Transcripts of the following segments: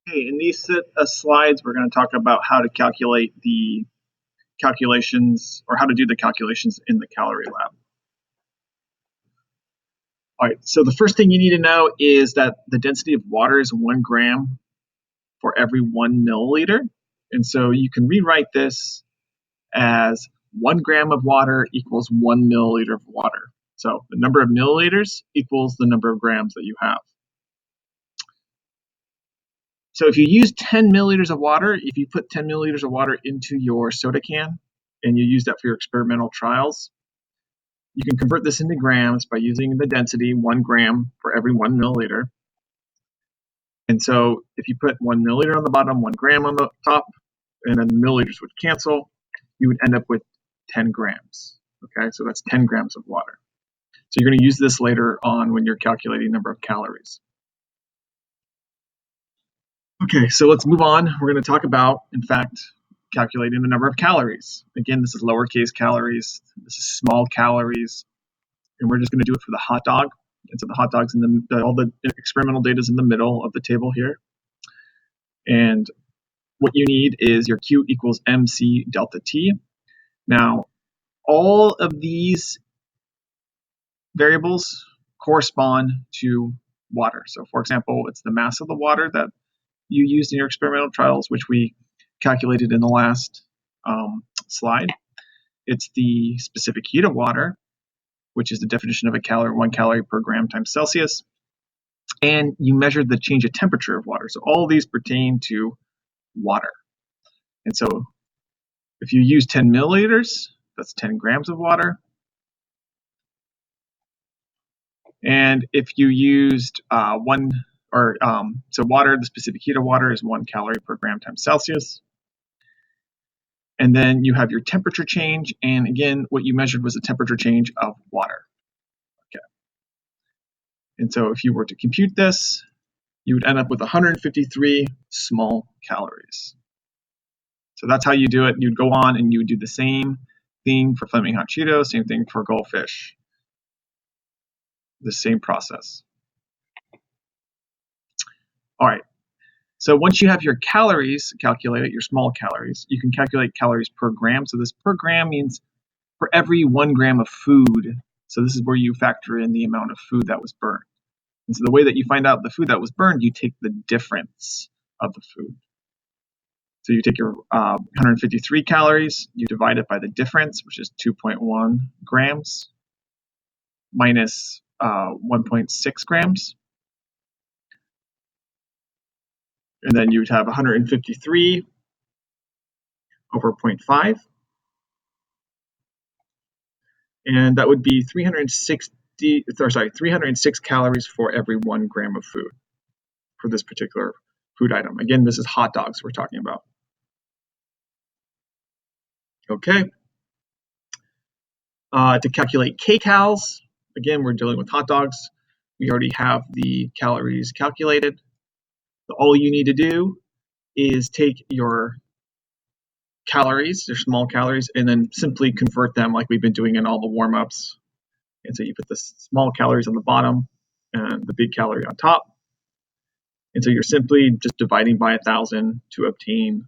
Okay, in these set of slides, we're going to talk about how to calculate the calculations or how to do the calculations in the Calorie Lab. All right, so the first thing you need to know is that the density of water is 1 gram for every 1 milliliter. And so you can rewrite this as 1 gram of water equals 1 milliliter of water. So the number of milliliters equals the number of grams that you have. So if you use 10 milliliters of water, if you put 10 milliliters of water into your soda can and you use that for your experimental trials, you can convert this into grams by using the density 1 gram for every 1 milliliter. And so if you put 1 milliliter on the bottom, 1 gram on the top, and then the milliliters would cancel, you would end up with 10 grams. Okay, so that's 10 grams of water. So you're going to use this later on when you're calculating number of calories. Okay, so let's move on. We're going to talk about, in fact, calculating the number of calories. Again, this is lowercase calories. This is small calories. And we're just going to do it for the hot dog. And so the hot dog's all the experimental data is in the middle of the table here. And what you need is your Q equals MC delta T. Now, all of these variables correspond to water. So for example, it's the mass of the water that you used in your experimental trials, which we calculated in the last slide. It's the specific heat of water, which is the definition of a calorie, 1 calorie per gram times Celsius. And you measured the change of temperature of water. So all these pertain to water. And so if you use 10 milliliters, that's 10 grams of water. And if you used so water, the specific heat of water is 1 calorie per gram times Celsius. And then you have your temperature change. And again, what you measured was the temperature change of water. Okay. And so if you were to compute this, you would end up with 153 small calories. So that's how you do it. You'd go on and you would do the same thing for Flaming Hot Cheetos, same thing for goldfish. The same process. All right. So once you have your calories calculated, your small calories, you can calculate calories per gram. So this per gram means for every 1 gram of food. So this is where you factor in the amount of food that was burned. And so the way that you find out the food that was burned, you take the difference of the food. So you take your 153 calories, you divide it by the difference, which is 2.1 grams, minus 1.6 grams. And then you'd have 153 over 0.5. And that would be 306 calories for every 1 gram of food for this particular food item. Again, this is hot dogs we're talking about. Okay. To calculate kcals, again, we're dealing with hot dogs. We already have the calories calculated. So all you need to do is take your calories, your small calories, and then simply convert them like we've been doing in all the warm-ups. And so you put the small calories on the bottom and the big calorie on top. And so you're simply just dividing by 1,000 to obtain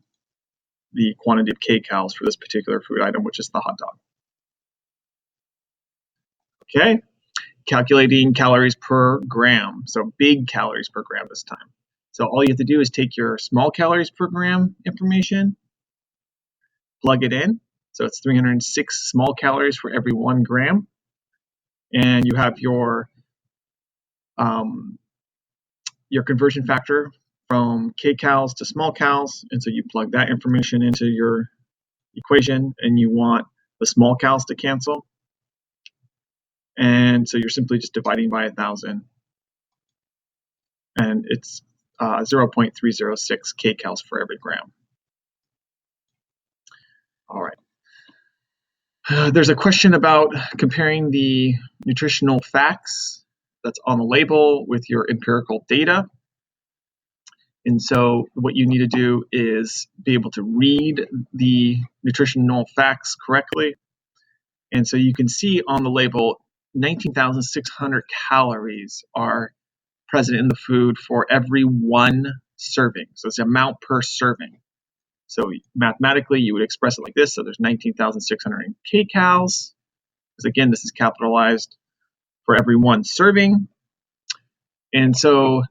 the quantity of kcals for this particular food item, which is the hot dog. Okay, calculating calories per gram. So big calories per gram this time. So all you have to do is take your small calories per gram information, plug it in. So it's 306 small calories for every 1 gram. And you have your conversion factor from kcals to small cals. And so you plug that information into your equation and you want the small cals to cancel. And so you're simply just dividing by 1,000. And it's 0.306 kcals for every gram. All right. There's a question about comparing the nutritional facts that's on the label with your empirical data. And so what you need to do is be able to read the nutritional facts correctly. And so you can see on the label 19,600 calories are present in the food for every 1 serving. So it's the amount per serving. So mathematically, you would express it like this. So there's 19,600 kcals. Because again, this is capitalized for every one serving. And so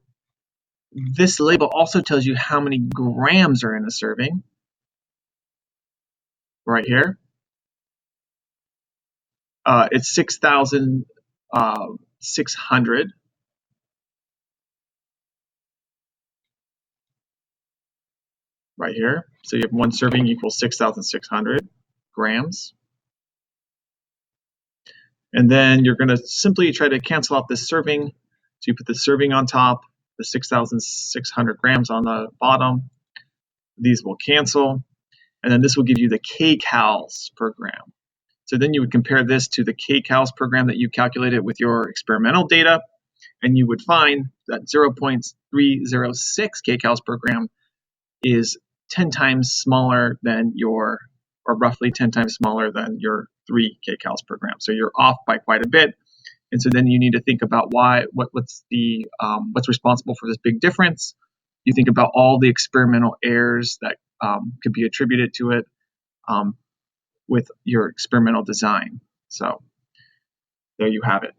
this label also tells you how many grams are in a serving. Right here. It's 6,600. Right here. So you have one serving equals 6,600 grams. And then you're going to simply try to cancel out this serving. So you put the serving on top, the 6,600 grams on the bottom. These will cancel. And then this will give you the kcals per gram. So then you would compare this to the kcals per gram that you calculated with your experimental data. And you would find that 0.306 kcals per gram is 10 times smaller than or roughly 10 times smaller than your 3 kcals per gram. So you're off by quite a bit. And so then you need to think about what's responsible for this big difference. You think about all the experimental errors that could be attributed to it with your experimental design. So there you have it.